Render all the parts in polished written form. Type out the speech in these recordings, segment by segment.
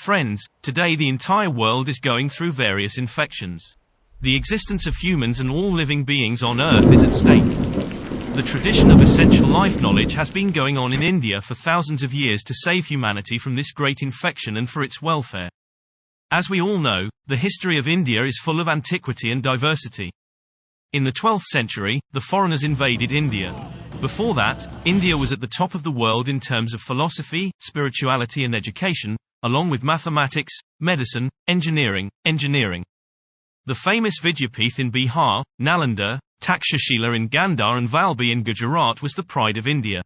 Friends, today the entire world is going through various infections. The existence of humans and all living beings on Earth is at stake. The tradition of essential life knowledge has been going on in India for thousands of years to save humanity from this great infection and for its welfare. As we all know, the history of India is full of antiquity and diversity. In the 12th century, the foreigners invaded India. Before that, India was at the top of the world in terms of philosophy, spirituality and education, along with mathematics, medicine, engineering. The famous Vidyapith in Bihar, Nalanda, Takshashila in Gandhar and Valbhi in Gujarat was the pride of India.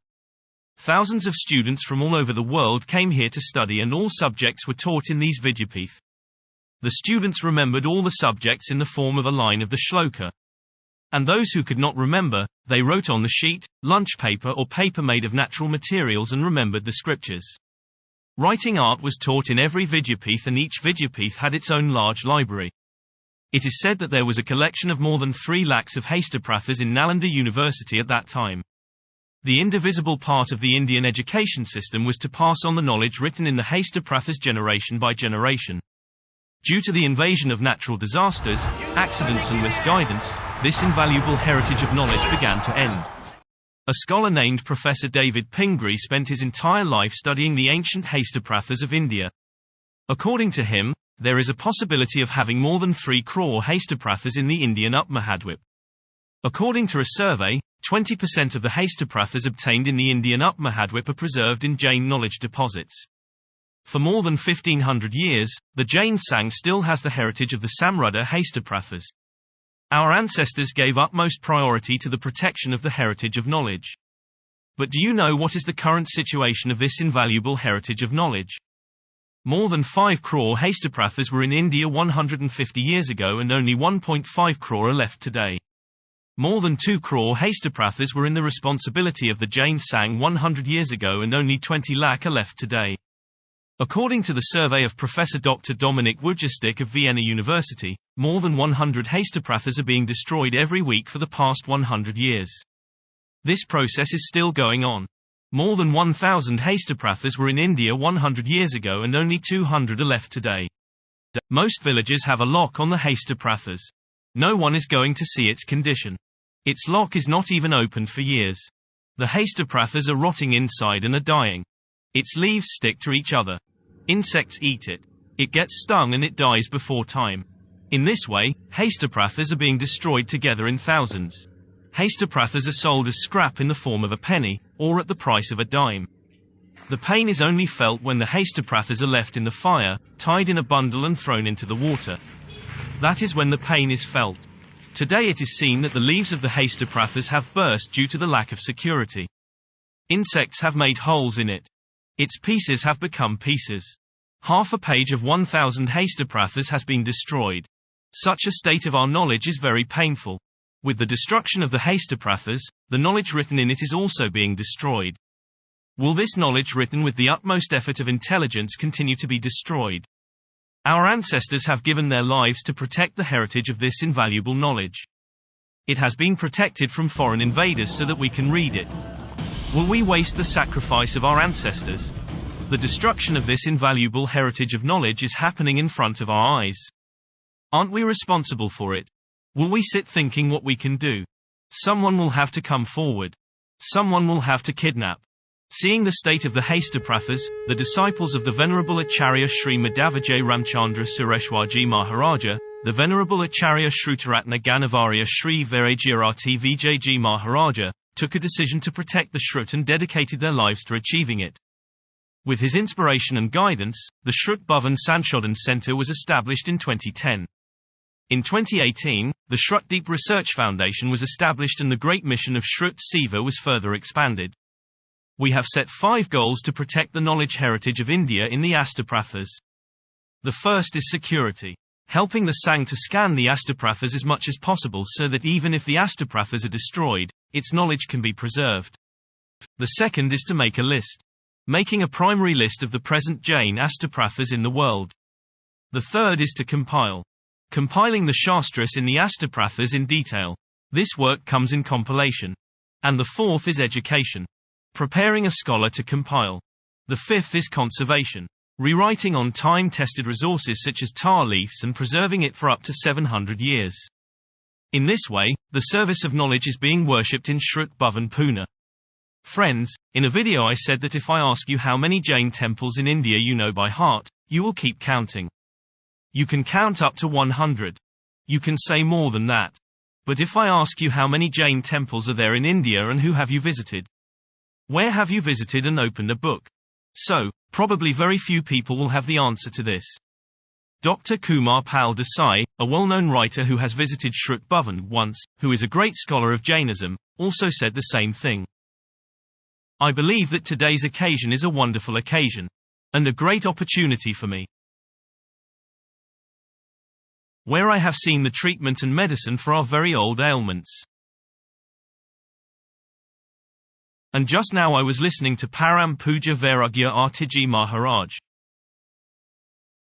Thousands of students from all over the world came here to study and all subjects were taught in these Vidyapith. The students remembered all the subjects in the form of a line of the shloka. And those who could not remember, they wrote on the sheet, lunch paper or paper made of natural materials and remembered the scriptures. Writing art was taught in every Vidyapith and each Vidyapith had its own large library. It is said that there was a collection of more than 3 lakhs of Hastaprathas in Nalanda University at that time. The indivisible part of the Indian education system was to pass on the knowledge written in the Hastaprathas generation by generation. Due to the invasion of natural disasters, accidents and misguidance, this invaluable heritage of knowledge began to end. A scholar named Professor David Pingree spent his entire life studying the ancient Hastaprathas of India. According to him, there is a possibility of having more than 3 crore Hastaprathas in the Indian Upmahadwip. According to a survey, 20% of the Hastaprathas obtained in the Indian Upmahadwip are preserved in Jain knowledge deposits. For more than 1500 years, the Jain Sangh still has the heritage of the Samruddha Hastaprathas. Our ancestors gave utmost priority to the protection of the heritage of knowledge. But do you know what is the current situation of this invaluable heritage of knowledge? More than 5 crore Hastaprathas were in India 150 years ago and only 1.5 crore are left today. More than 2 crore Hastaprathas were in the responsibility of the Jain Sangh 100 years ago and only 20 lakh are left today. According to the survey of Professor Dr. Dominik Wujastik of Vienna University, more than 100 Hastaprathas are being destroyed every week for the past 100 years. This process is still going on. More than 1,000 Hastaprathas were in India 100 years ago and only 200 are left today. Most villages have a lock on the Hastaprathas. No one is going to see its condition. Its lock is not even opened for years. The Hastaprathas are rotting inside and are dying. Its leaves stick to each other. Insects eat it. It gets stung and it dies before time. In this way, Hastaprathas are being destroyed together in thousands. Hastaprathas are sold as scrap in the form of a penny, or at the price of a dime. The pain is only felt when the Hastaprathas are left in the fire, tied in a bundle and thrown into the water. That is when the pain is felt. Today it is seen that the leaves of the Hastaprathas have burst due to the lack of security. Insects have made holes in it. Its pieces have become pieces. Half a page of 1,000 Hastaprathas has been destroyed. Such a state of our knowledge is very painful. With the destruction of the Hastaprathas, the knowledge written in it is also being destroyed. Will this knowledge written with the utmost effort of intelligence continue to be destroyed? Our ancestors have given their lives to protect the heritage of this invaluable knowledge. It has been protected from foreign invaders so that we can read it. Will we waste the sacrifice of our ancestors? The destruction of this invaluable heritage of knowledge is happening in front of our eyes. Aren't we responsible for it? Will we sit thinking what we can do? Someone will have to come forward. Someone will have to kidnap. Seeing the state of the Hastaprathas, the disciples of the Venerable Acharya Sri Madhavajay Ramchandra Sureshwarji Maharaja, the Venerable Acharya Shrutaratna Ganavarya Sri Vairagirati Vijayji Maharaja, took a decision to protect the Shrut and dedicated their lives to achieving it. With his inspiration and guidance, the Shrut Bhavan Sanshodhan Center was established in 2010. In 2018, the Shrutdeep Research Foundation was established and the great mission of Shrut Seva was further expanded. We have set 5 goals to protect the knowledge heritage of India in the Hastaprathas. The first is security. Helping the Sangh to scan the Hastaprathas as much as possible so that even if the Hastaprathas are destroyed, its knowledge can be preserved. The second is to make a list. Making a primary list of the present Jain Hastaprathas in the world. The third is to compile. Compiling the Shastras in the Hastaprathas in detail. This work comes in compilation. And the fourth is education. Preparing a scholar to compile. The fifth is conservation. rewriting on time-tested resources such as tar leaves and preserving it for up to 700 years. In this way, the service of knowledge is being worshipped in Shrutdeep and Pune. Friends, in a video I said that if I ask you how many Jain temples in India you know by heart, you will keep counting. You can count up to 100. You can say more than that. But if I ask you how many Jain temples are there in India and who have you visited? Where have you visited and opened a book? So, probably very few people will have the answer to this. Dr. Kumar Pal Desai, a well-known writer who has visited Shrutdeep once, who is a great scholar of Jainism, also said the same thing. I believe that today's occasion is a wonderful occasion. And a great opportunity for me. Where I have seen the treatment and medicine for our very old ailments. And just now I was listening to Param Puja Vairagya Artiji Maharaj.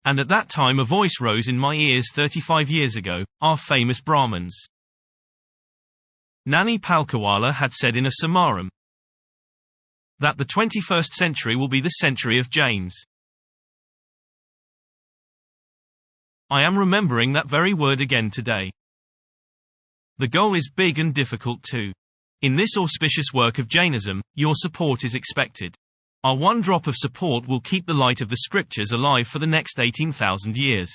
And at that time a voice rose in my ears 35 years ago, our famous Brahmins. Nani Palkawala had said in a samaram that the 21st century will be the century of Jains. I am remembering that very word again today. The goal is big and difficult too. In this auspicious work of Jainism, your support is expected. Our one drop of support will keep the light of the scriptures alive for the next 18,000 years.